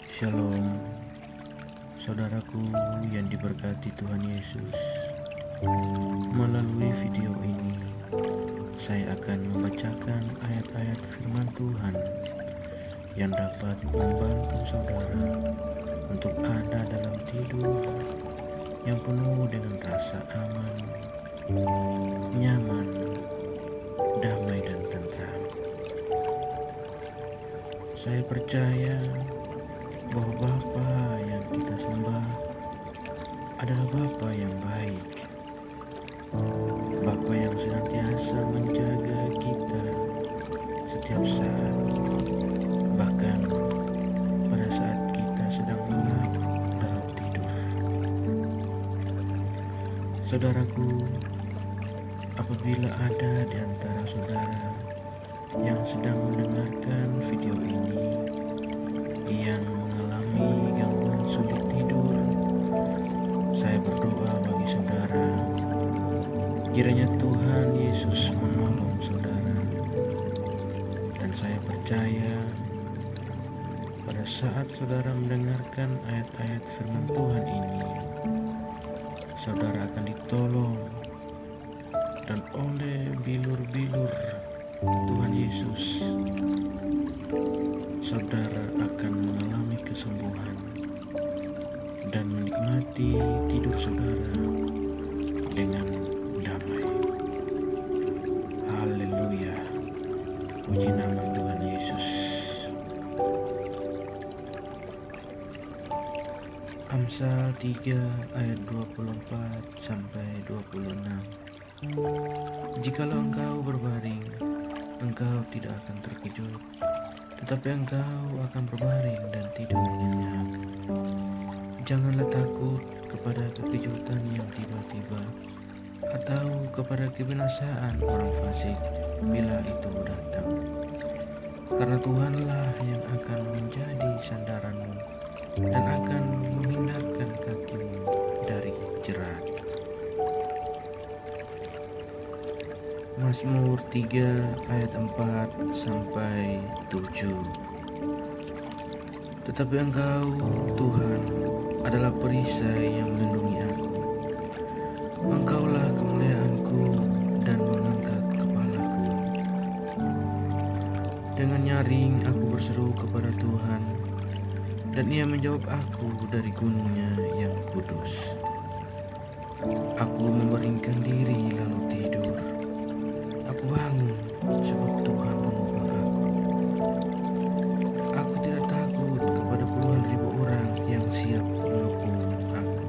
Shalom, saudaraku yang diberkati Tuhan Yesus. Melalui video ini, saya akan membacakan ayat-ayat firman Tuhan yang dapat membantu saudara untuk ada dalam tidur yang penuh dengan rasa aman, nyaman, damai dan tentram. Saya percaya bahwa Bapa yang kita sembah adalah Bapa yang baik, Bapa yang senantiasa menjaga kita setiap saat, bahkan pada saat kita sedang lelap dalam tidur. Saudaraku, apabila ada di antara saudara yang sedang mendengarkan video ini yang mengalami gangguan sulit tidur, saya berdoa bagi saudara, kiranya Tuhan Yesus menolong saudara. Dan saya percaya pada saat saudara mendengarkan ayat-ayat firman Tuhan ini, saudara akan ditolong, dan oleh bilur-bilur Tuhan Yesus, saudara akan mengalami kesembuhan dan menikmati tidur saudara dengan damai. Haleluya, puji nama Tuhan Yesus. Amsal 3 ayat 24 sampai 26. Jikalau engkau berbaring, engkau tidak akan terkejut, tetapi engkau akan berbaring dan tidur nyenyak. Janganlah takut kepada kekejutan yang tiba-tiba, atau kepada kebinasaan orang fasik bila itu datang. Karena Tuhanlah yang akan menjadi sandaranmu dan akan menghindarkan kakimu dari jerat. Mazmur 3 ayat 4 sampai 7. Tetapi Engkau, Tuhan, adalah perisai yang melindungi aku. Engkaulah kemuliaanku dan mengangkat kepalaku. Dengan nyaring aku berseru kepada Tuhan, dan Ia menjawab aku dari gunungnya yang kudus. Aku membaringkan diri lalu tidur. Aku bangun sebab Tuhan menopang aku. Aku tidak takut kepada puluhan ribu orang yang siap mengepung aku.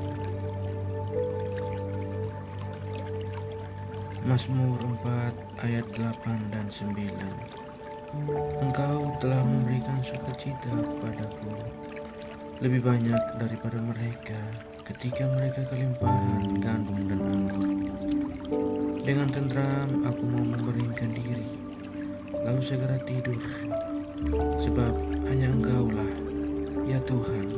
Mazmur 4 ayat 8 dan 9. Engkau telah memberikan sukacita kepadaku, lebih banyak daripada mereka ketika mereka kelimpahan gandum dan anggur. Dengan tentram aku mau membaringkan diri, lalu segera tidur, sebab hanya Engkaulah, ya Tuhan,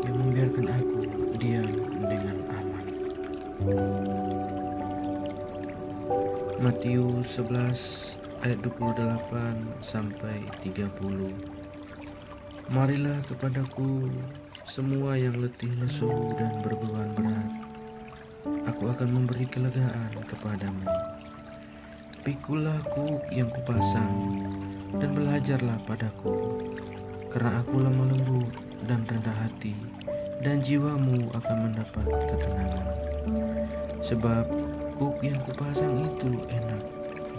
yang membiarkan aku diam dengan aman. Matius 11 ayat 28 sampai 30. Marilah kepadaku semua yang letih lesu dan berbeban berat, aku akan memberi kelegaan kepadamu. Pikulah kuk yang kupasang dan belajarlah padaku, karena aku lemah lembut dan rendah hati, dan jiwamu akan mendapat ketenangan. Sebab kuk yang kupasang itu enak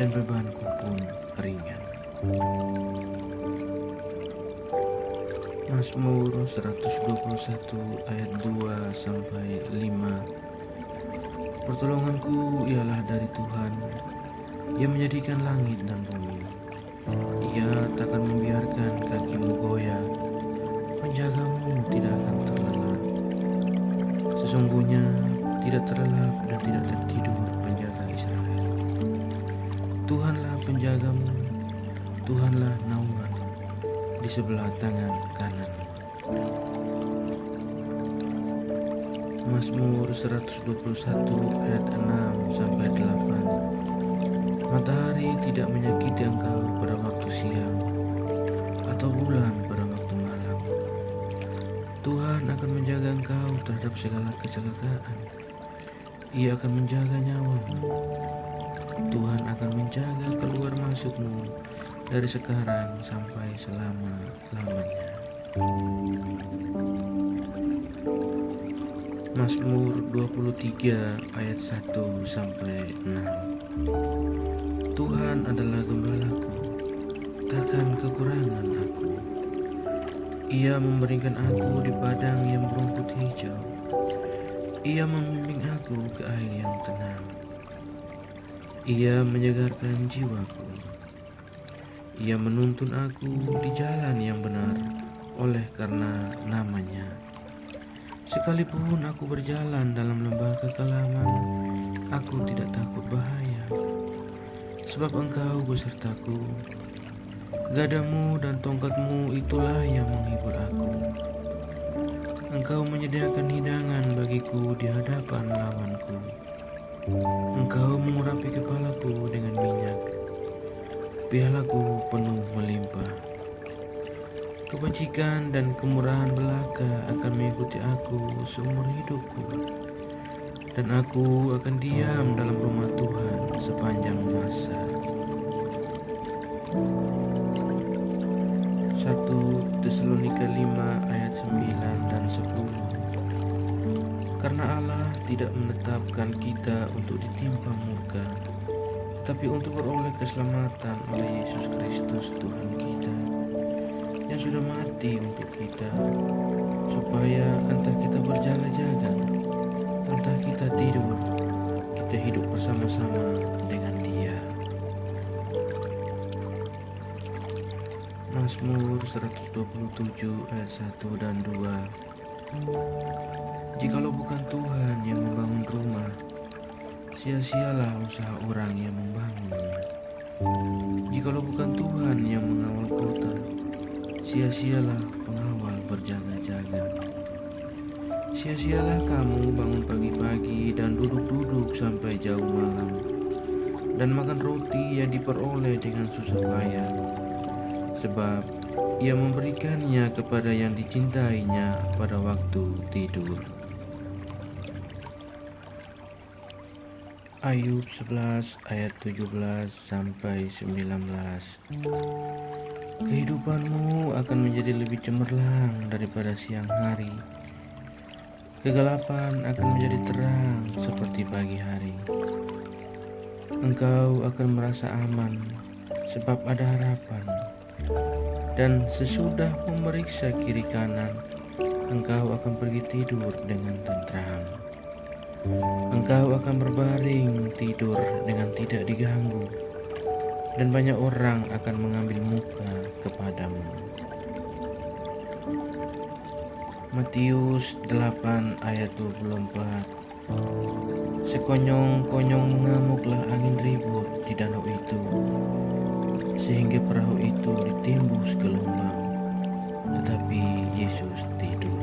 dan bebanku pun ringan. Mazmur 121 ayat 2 sampai 5. Pertolonganku ialah dari Tuhan, Ia menjadikan langit dan bumi. Ia takkan membiarkan kakimu goyah, menjagamu tidak akan terlelap. Sesungguhnya tidak terlelap dan tidak tertidur penjaga Israel. Tuhanlah penjagamu, Tuhanlah naunganmu di sebelah tangan kanan. Mazmur 121 ayat 6 sampai 8. Matahari tidak menyakiti engkau pada waktu siang, atau bulan pada waktu malam. Tuhan akan menjaga engkau terhadap segala kecelakaan. Ia akan menjaga nyawamu. Tuhan akan menjaga keluar masukmu dari sekarang sampai selama-lamanya. Mazmur 23 ayat 1 sampai 6. Tuhan adalah gembalaku, takkan kekurangan aku. Ia memberikan aku di padang yang berumput hijau. Ia membimbing aku ke air yang tenang. Ia menyegarkan jiwaku. Ia menuntun aku di jalan yang benar oleh karena namanya. Sekalipun aku berjalan dalam lembah kekelaman, aku tidak takut bahaya. Sebab Engkau besertaku. Gadamu dan tongkatmu itulah yang menghibur aku. Engkau menyediakan hidangan bagiku di hadapan lawanku. Engkau mengurapi kepalaku dengan minyak. Pialaku penuh melimpah. Kebajikan dan kemurahan belaka akan mengikuti aku seumur hidupku, dan aku akan diam dalam rumah Tuhan sepanjang masa. 1 Tesalonika 5 ayat 9 dan 10. Karena Allah tidak menetapkan kita untuk ditimpa murka, tetapi untuk beroleh keselamatan oleh Yesus Kristus Tuhan kita, yang sudah mati untuk kita, supaya entah kita berjaga-jaga, entah kita tidur, kita hidup bersama-sama dengan Dia. Mazmur 127 ayat 1 dan 2. Jikalau bukan Tuhan yang membangun rumah, sia-sialah usaha orang yang membangunnya. Jikalau bukan Tuhan yang mengawal kota, sia-sialah pengawal berjaga-jaga. Sia-sialah kamu bangun pagi-pagi dan duduk-duduk sampai jauh malam, dan makan roti yang diperoleh dengan susah payah, sebab Ia memberikannya kepada yang dicintainya pada waktu tidur. Ayub 11 ayat 17 sampai 19. Kehidupanmu akan menjadi lebih cemerlang daripada siang hari. Kegelapan akan menjadi terang seperti pagi hari. Engkau akan merasa aman sebab ada harapan. Dan sesudah memeriksa kiri kanan, engkau akan pergi tidur dengan tentram. Engkau akan berbaring tidur dengan tidak diganggu, dan banyak orang akan mengambil muka kepadamu. Matius 8 ayat 24. Sekonyong-konyong mengamuklah angin ribut di danau itu, sehingga perahu itu ditimbus gelombang, tetapi Yesus tidur.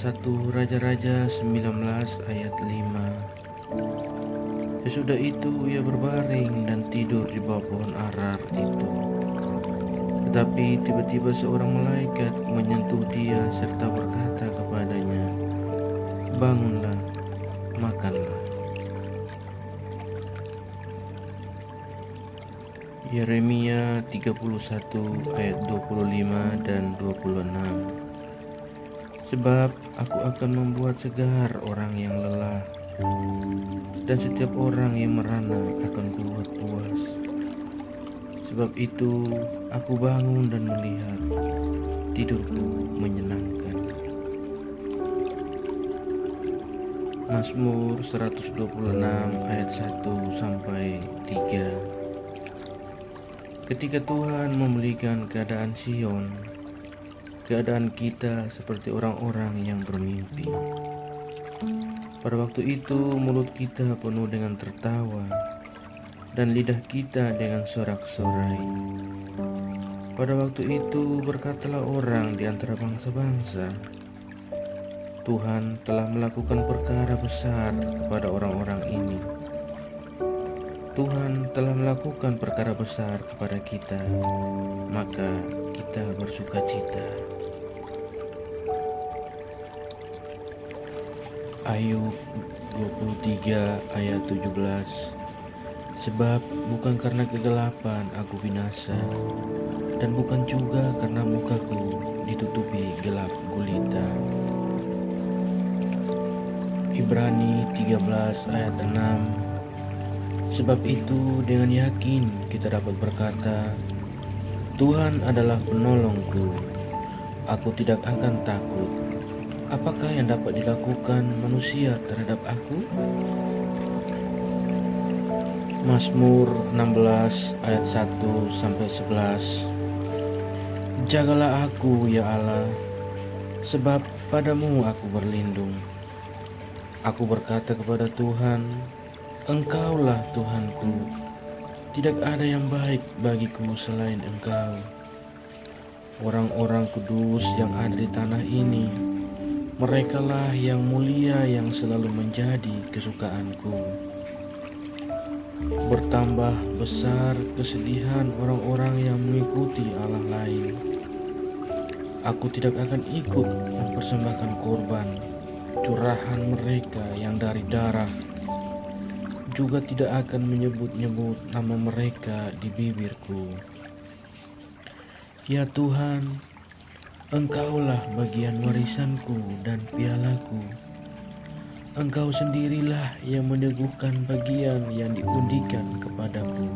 1 Raja-Raja 19 ayat 5. Sesudah itu ia berbaring dan tidur di bawah pohon arar itu. Tetapi tiba-tiba seorang malaikat menyentuh dia serta berkata kepadanya, "Bangunlah, makanlah." Yeremia 31 ayat 25 dan 26. Sebab aku akan membuat segar orang yang lelah, dan setiap orang yang merana akan kubuat puas. Sebab itu aku bangun dan melihat, tidurku menyenangkan. Mazmur 126 ayat 1 sampai 3. Ketika Tuhan memulihkan keadaan Sion, keadaan kita seperti orang-orang yang bermimpi. Pada waktu itu mulut kita penuh dengan tertawa, dan lidah kita dengan sorak-sorai. Pada waktu itu berkatalah orang di antara bangsa-bangsa, Tuhan telah melakukan perkara besar kepada orang-orang ini. Tuhan telah melakukan perkara besar kepada kita, maka kita bersukacita. Ayub 23 ayat 17. Sebab bukan karena kegelapan aku binasa, dan bukan juga karena mukaku ditutupi gelap gulita. Ibrani 13 ayat 6. Sebab itu dengan yakin kita dapat berkata, Tuhan adalah penolongku, aku tidak akan takut. Apakah yang dapat dilakukan manusia terhadap aku? Mazmur 16 ayat 1-11. Jagalah aku ya Allah, sebab padamu aku berlindung. Aku berkata kepada Tuhan, Engkaulah Tuhanku, tidak ada yang baik bagiku selain Engkau. Orang-orang kudus yang ada di tanah ini, merekalah yang mulia yang selalu menjadi kesukaanku. Bertambah besar kesedihan orang-orang yang mengikuti Allah lain. Aku tidak akan ikut mempersembahkan korban curahan mereka yang dari darah, juga tidak akan menyebut-nyebut nama mereka di bibirku. Ya Tuhan, Engkaulah bagian warisanku dan pialaku. Engkau sendirilah yang meneguhkan bagian yang diundikan kepadaku.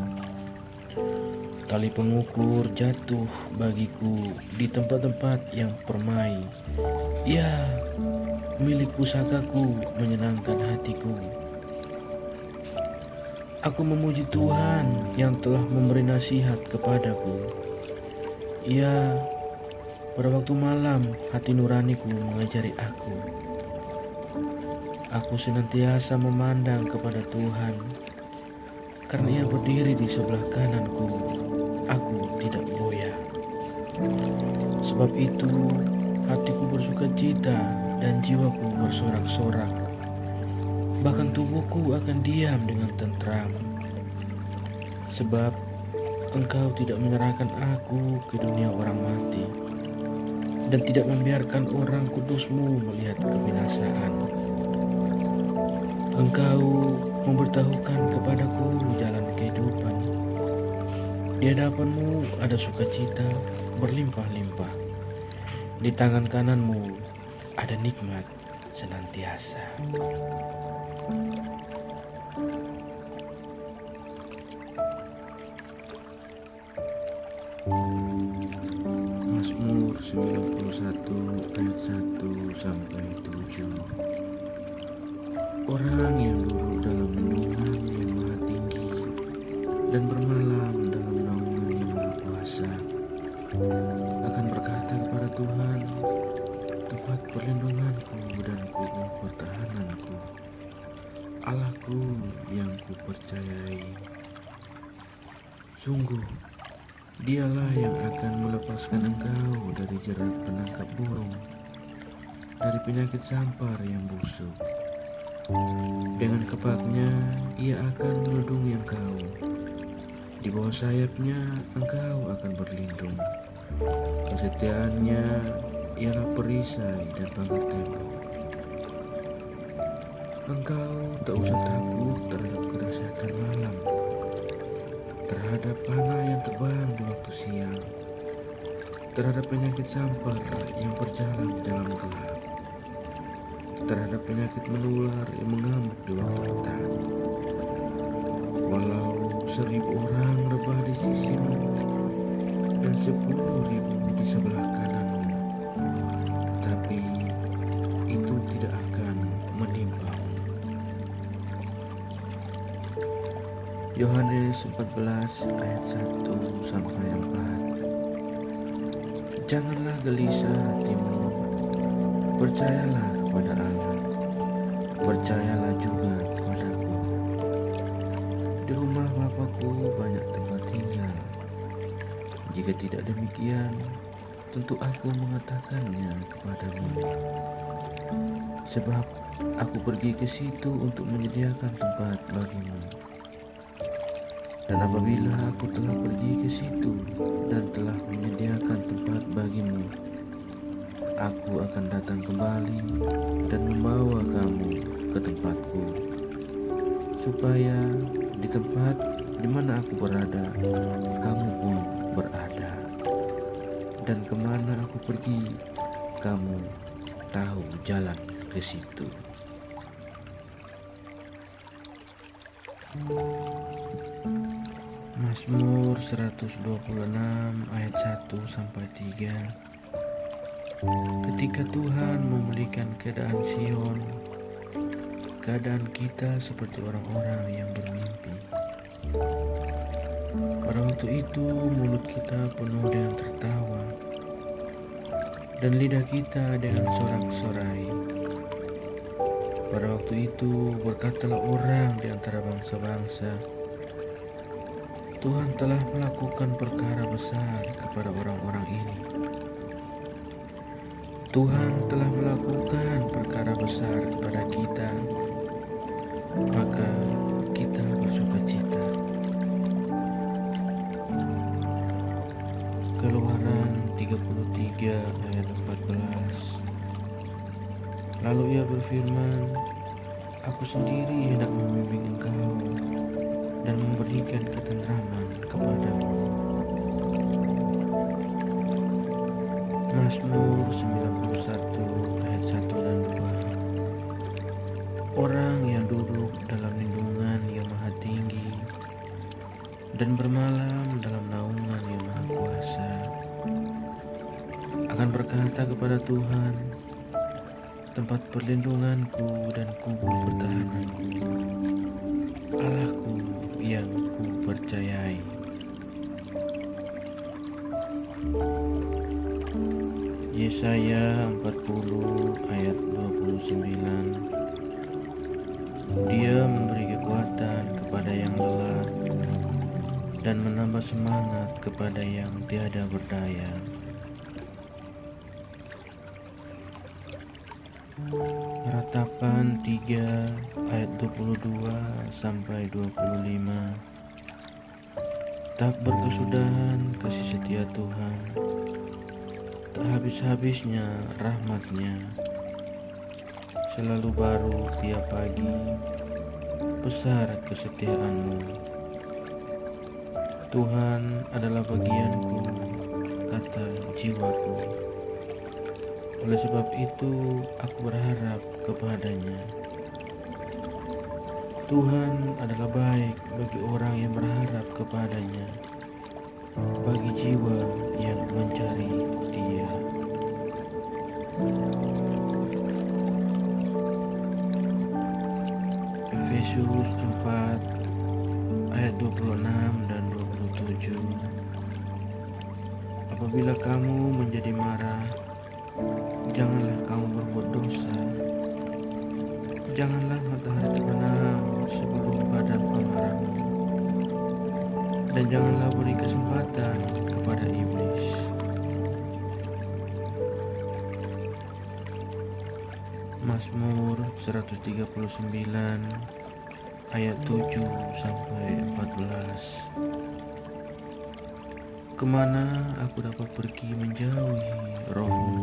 Tali pengukur jatuh bagiku di tempat-tempat yang permai. Ya, milik pusakaku menyenangkan hatiku. Aku memuji Tuhan yang telah memberi nasihat kepadaku. Ya, pada waktu malam hati nuraniku mengajari aku. Aku senantiasa memandang kepada Tuhan, karena Ia berdiri di sebelah kananku, aku tidak goyah. Sebab itu hatiku bersukacita dan jiwaku bersorak-sorak, bahkan tubuhku akan diam dengan tentram. Sebab Engkau tidak menyerahkan aku ke dunia orang mati, dan tidak membiarkan orang kudus-Mu melihat kebinasaan. Engkau memberitahukan kepadaku jalan kehidupan. Di hadapan-Mu ada sukacita berlimpah-limpah. Di tangan kanan-Mu ada nikmat senantiasa. Mazmur 91 ayat 1-7. Orang yang duduk dalam lindungan yang maha tinggi dan bermalam dalam naungan yang maha kuasa akan berkata kepada Tuhan, tempat perlindunganku dan kubu pertahananku, Allahku yang kupercayai. Sungguh, Dialah yang akan melepaskan engkau dari jerat penangkap burung, dari penyakit sampar yang busuk. Dengan kepaknya Ia akan melindungi engkau. Di bawah sayapnya engkau akan berlindung. Kesetiaannya ialah perisai dan pagar tembok. Engkau tak usah takut terhadap kedahsyatan malam, terhadap panah yang terbang di waktu siang, terhadap penyakit sampar yang berjalan di dalam gelap, terhadap penyakit menular yang mengamuk di waktu petang. Walau 1.000 orang rebah di sisimu dan 10.000 di sebelah kananmu, tapi itu tidak akan menimpamu. Yohanes 14 ayat 1-4. Janganlah gelisah hatimu, percayalah kepada Allah, percayalah juga kepadaku. Di rumah Bapakku banyak tempat tinggal. Jika tidak demikian, tentu aku mengatakannya kepadamu. Sebab aku pergi ke situ untuk menyediakan tempat bagimu. Dan apabila aku telah pergi ke situ dan telah menyediakan tempat bagimu, aku akan datang kembali dan membawa kamu ke tempatku, supaya di tempat di mana aku berada, kamu pun berada. Dan kemana aku pergi, kamu tahu jalan ke situ. Mazmur 126 ayat 1-3. Ketika Tuhan memulihkan keadaan Sion, keadaan kita seperti orang-orang yang bermimpi. Pada waktu itu mulut kita penuh dengan tertawa, dan lidah kita dengan sorak-sorai. Pada waktu itu berkatalah orang di antara bangsa-bangsa, Tuhan telah melakukan perkara besar kepada orang-orang ini. Tuhan telah melakukan perkara besar kepada kita, maka kita bersukacita. Keluaran 33 ayat 14. Lalu ia berfirman, aku sendiri hendak membimbing engkau dan memberikan ketentraman kepadamu. Mazmur 91 ayat 1 dan 2. Orang yang duduk dalam lindungan yang maha tinggi dan bermalam dalam naungan yang maha kuasa akan berkata kepada Tuhan, tempat perlindunganku dan kubur pertahananku, Allahku yang ku percayai. Yesaya 40 ayat 29. Dia memberi kekuatan kepada yang lelah dan menambah semangat kepada yang tiada berdaya. Ratapan 3 ayat 22-25. Tak berkesudahan kasih setia Tuhan, tak habis-habisnya rahmat-Nya. Selalu baru tiap pagi, besar kesetiaan-Mu. Tuhan adalah bagianku, kata jiwaku. Oleh sebab itu aku berharap kepada-Nya. Tuhan adalah baik bagi orang yang berharap kepada-Nya, bagi jiwa yang mencari Dia. Efesus 4 ayat 26 dan 27. Apabila kamu menjadi marah, janganlah kamu berbuat dosa. Janganlah matahari terbenam sebelum padam amarahmu, dan janganlah beri kesempatan kepada iblis. Mazmur 139 ayat 7-14. Kemana aku dapat pergi menjauhi Roh-Mu?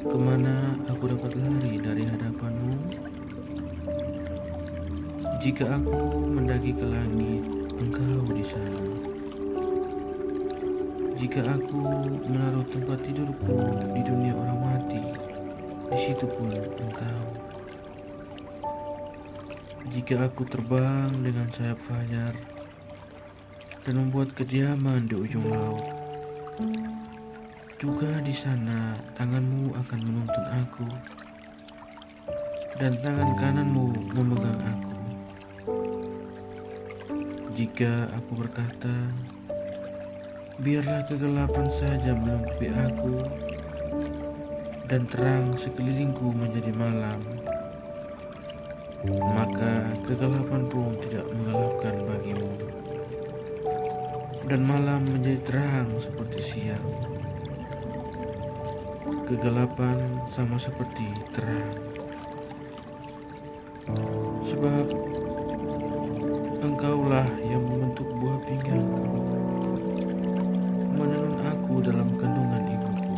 Kemana aku dapat lari dari hadapan-Mu? Jika aku mendaki ke langit, Engkau di sana. Jika aku menaruh tempat tidurku di dunia orang mati, di situ pun Engkau. Jika aku terbang dengan sayap fajar dan membuat kediaman di ujung laut, juga di sana tangan-Mu akan menuntun aku, dan tangan kanan-Mu memegang aku. Jika aku berkata, biarlah kegelapan saja menutupi aku, dan terang sekelilingku menjadi malam, maka kegelapan pun tidak menggelapkan bagimu, dan malam menjadi terang seperti siang. Kegelapan sama seperti terang. Sebab Engkaulah yang membentuk buah pinggangku, menenun aku dalam kandungan ibuku.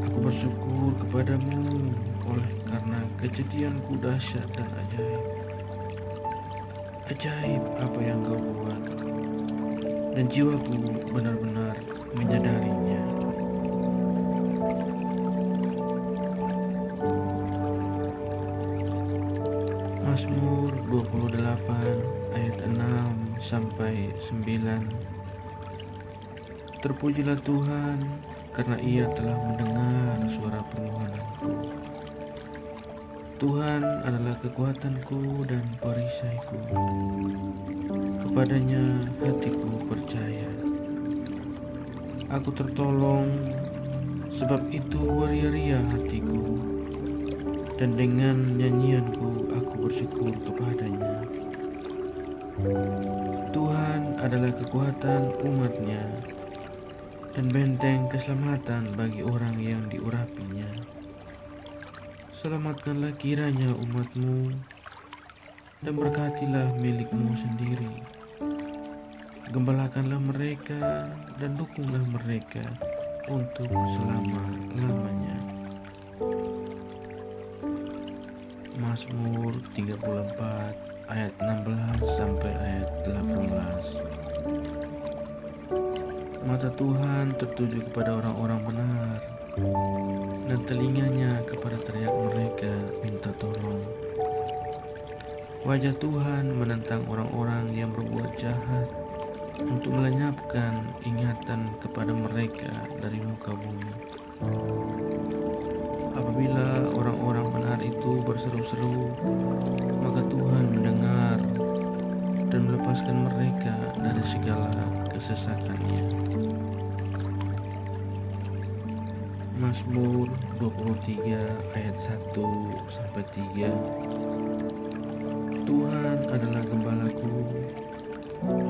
Aku bersyukur kepadamu oleh karena kejadianku dahsyat dan ajaib. Ajaib apa yang kau buat, dan jiwaku benar-benar menyadarinya. Mazmur 28 ayat 6 sampai 9. Terpujilah Tuhan karena Ia telah mendengar suara permohonanku. Tuhan adalah kekuatanku dan perisaiku. Kepadanya hatiku percaya. Aku tertolong, sebab itu beria-ria hatiku, dan dengan nyanyianku aku bersyukur kepadanya. Tuhan adalah kekuatan umat-Nya dan benteng keselamatan bagi orang yang diurapinya. Selamatkanlah kiranya umat-Mu dan berkatilah milik-Mu sendiri. Gembalakanlah mereka dan dukunglah mereka untuk selama-lamanya. Mazmur 34 ayat 16 sampai ayat 18. Mata Tuhan tertuju kepada orang-orang benar, dan telinganya kepada teriak mereka minta tolong. Wajah Tuhan menentang orang-orang yang berbuat jahat, untuk melenyapkan ingatan kepada mereka dari muka bumi. Apabila orang-orang benar itu berseru-seru, maka Tuhan mendengar dan melepaskan mereka dari segala kesesakannya. Mazmur 23 ayat 1 sampai 3. Tuhan adalah gembalaku,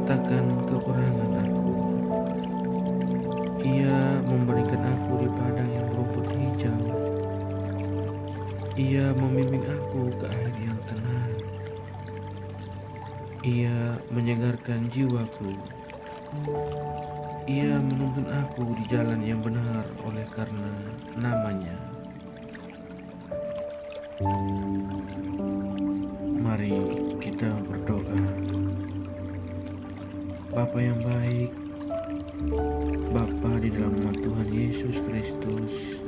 takkan kekurangan aku. Ia memberikan aku di padang yang berumput hijau. Ia membimbing aku ke air yang tenang. Ia menyegarkan jiwaku. Ia menuntun aku di jalan yang benar oleh karena nama-Nya. Mari kita berdoa. Bapa yang baik, Bapa di dalam nama Tuhan Yesus Kristus,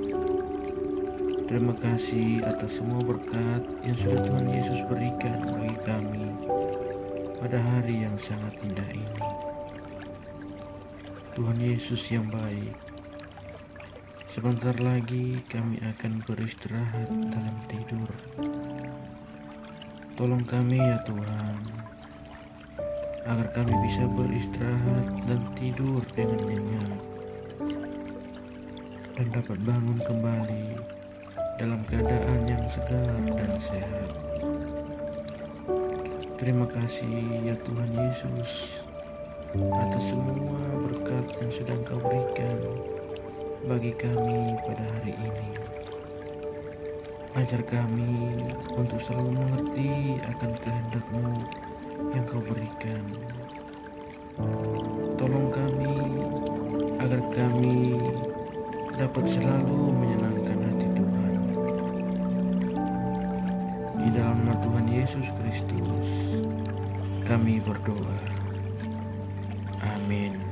terima kasih atas semua berkat yang sudah Tuhan Yesus berikan bagi kami pada hari yang sangat indah ini. Tuhan Yesus yang baik, sebentar lagi kami akan beristirahat dalam tidur. Tolong kami ya Tuhan, agar kami bisa beristirahat dan tidur dengan nyenyak, dan dapat bangun kembali dalam keadaan yang segar dan sehat. Terima kasih ya Tuhan Yesus atas semua berkat yang sudah Engkau berikan bagi kami pada hari ini. Ajar kami untuk selalu mengerti akan kehendak-Mu yang Kau berikan. Tolong kami agar kami dapat selalu menyenangkan hati Tuhan. Di dalam nama Tuhan Yesus Kristus kami berdoa. Amin.